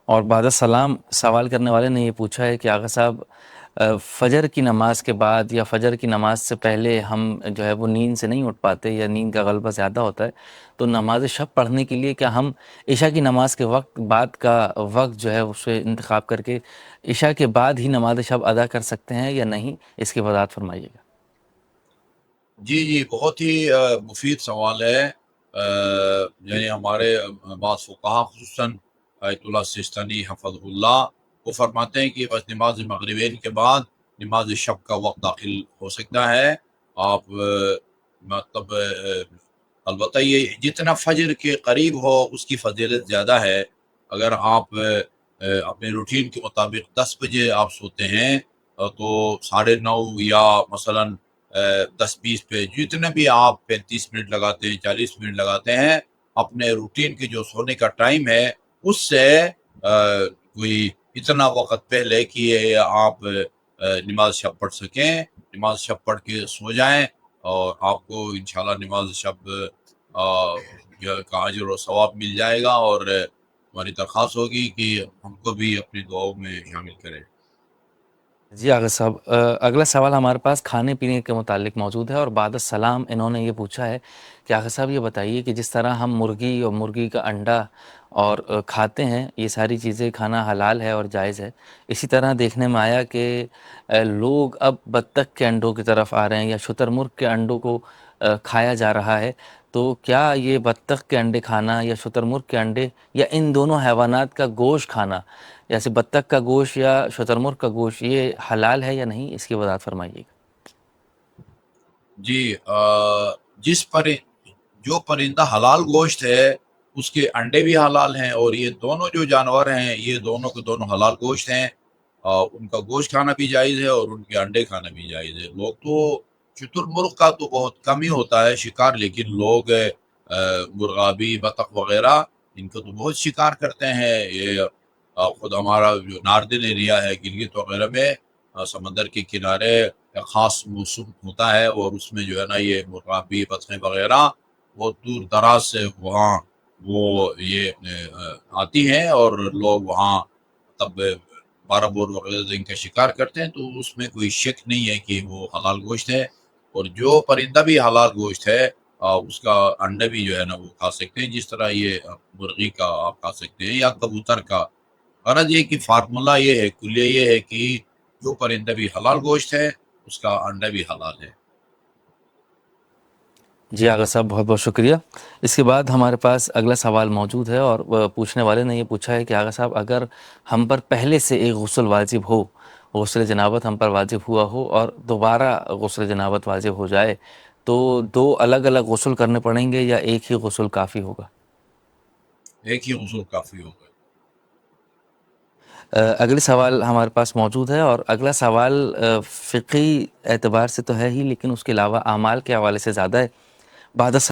اور بعد السلام سوال کرنے والے نے یہ پوچھا ہے کہ آغا صاحب فجر کی نماز کے بعد یا فجر کی نماز سے پہلے ہم جو ہے وہ نیند سے نہیں اٹھ پاتے یا نیند کا غلبہ زیادہ ہوتا ہے، تو نماز شب پڑھنے کے لیے کیا ہم عشاء کی نماز کے وقت بعد کا وقت جو ہے اسے انتخاب کر کے عشاء کے بعد ہی نماز شب ادا کر سکتے ہیں یا نہیں؟ اس کی وضاحت فرمائیے گا۔ جی جی، بہت ہی مفید سوال ہے۔ یعنی ہمارے بعض فقہا خصوصاً آیت اللہ سستانی حفظ اللہ وہ فرماتے ہیں کہ بس نماز مغربین کے بعد نماز شب کا وقت داخل ہو سکتا ہے۔ آپ مطلب البتہ یہ جتنا فجر کے قریب ہو اس کی فضیلت زیادہ ہے۔ اگر آپ اپنے روٹین کے مطابق 10 بجے آپ سوتے ہیں تو 9:30 یا مثلاً 10-20 پہ جتنے بھی آپ 35 منٹ لگاتے ہیں 40 منٹ لگاتے ہیں اپنے روٹین کے جو سونے کا ٹائم ہے اس سے کوئی اتنا وقت پہلے کہ آپ نماز شب پڑھ سکیں، نماز شب پڑھ کے سو جائیں اور آپ کو انشاءاللہ نماز شب کا اجر و ثواب مل جائے گا، اور ہماری درخواست ہوگی کہ ہم کو بھی اپنی دعاؤں میں شامل کریں۔ جی آغا صاحب، اگلا سوال ہمارے پاس کھانے پینے کے متعلق موجود ہے، اور بعد السلام انہوں نے یہ پوچھا ہے کہ آغا صاحب یہ بتائیے کہ جس طرح ہم مرغی اور مرغی کا انڈا اور کھاتے ہیں، یہ ساری چیزیں کھانا حلال ہے اور جائز ہے، اسی طرح دیکھنے میں آیا کہ لوگ اب بطخ کے انڈوں کی طرف آ رہے ہیں یا شتر مرغ کے انڈوں کو کھایا جا رہا ہے، تو کیا یہ بطخ کے انڈے کھانا یا شتر مرغ کے انڈے یا ان دونوں حیوانات کا گوشت کھانا، جیسے بطخ کا گوشت یا شتر مرغ کا گوشت، یہ حلال ہے یا نہیں؟ اس کی وضاحت فرمائیے گا۔ جی، جو پرندہ حلال گوشت ہے اس کے انڈے بھی حلال ہیں، اور یہ دونوں جو جانور ہیں یہ دونوں کے دونوں حلال گوشت ہیں۔ ان کا گوشت کھانا بھی جائز ہے اور ان کے انڈے کھانا بھی جائز ہے۔ لوگ تو شتر مرغ کا تو بہت کم ہی ہوتا ہے شکار، لیکن لوگ مرغابی بطخ وغیرہ ان کا تو بہت شکار کرتے ہیں۔ یہ خود ہمارا جو ناردن ایریا ہے گلگت وغیرہ میں سمندر کے کنارے خاص موسم ہوتا ہے، اور اس میں جو ہے نا یہ مرغابی بطخیں وغیرہ بہت دور دراز سے وہاں وہ یہ آتی ہیں، اور لوگ وہاں تب 12 بور وغیرہ ان کا شکار کرتے ہیں، تو اس میں کوئی شک نہیں ہے کہ وہ حلال گوشت ہے۔ اور جو پرندہ بھی حلال گوشت ہے اس کا انڈا بھی جو ہے نا وہ کھا سکتے ہیں، جس طرح یہ مرغی کا آپ کھا سکتے ہیں یا کبوتر کا۔ غرض یہ کہ فارمولہ یہ ہے، کلیہ یہ ہے کہ جو پرندہ بھی حلال گوشت ہے اس کا انڈا بھی حلال ہے۔ جی آغا صاحب، بہت بہت شکریہ۔ اس کے بعد ہمارے پاس اگلا سوال موجود ہے، اور پوچھنے والے نے یہ پوچھا ہے کہ آغا صاحب اگر ہم پر پہلے سے ایک غسل واجب ہو، غسل جنابت ہم پر واجب ہوا ہو اور دوبارہ غسل جنابت واجب ہو جائے، تو دو الگ الگ غسل کرنے پڑیں گے یا ایک ہی غسل کافی ہوگا؟ ایک ہی غسل کافی ہوگا۔ اگلی سوال ہمارے پاس موجود ہے، اور اگلا سوال فقہی اعتبار سے تو ہے ہی، لیکن اس کے علاوہ اعمال کے حوالے سے زیادہ ہے۔ بعد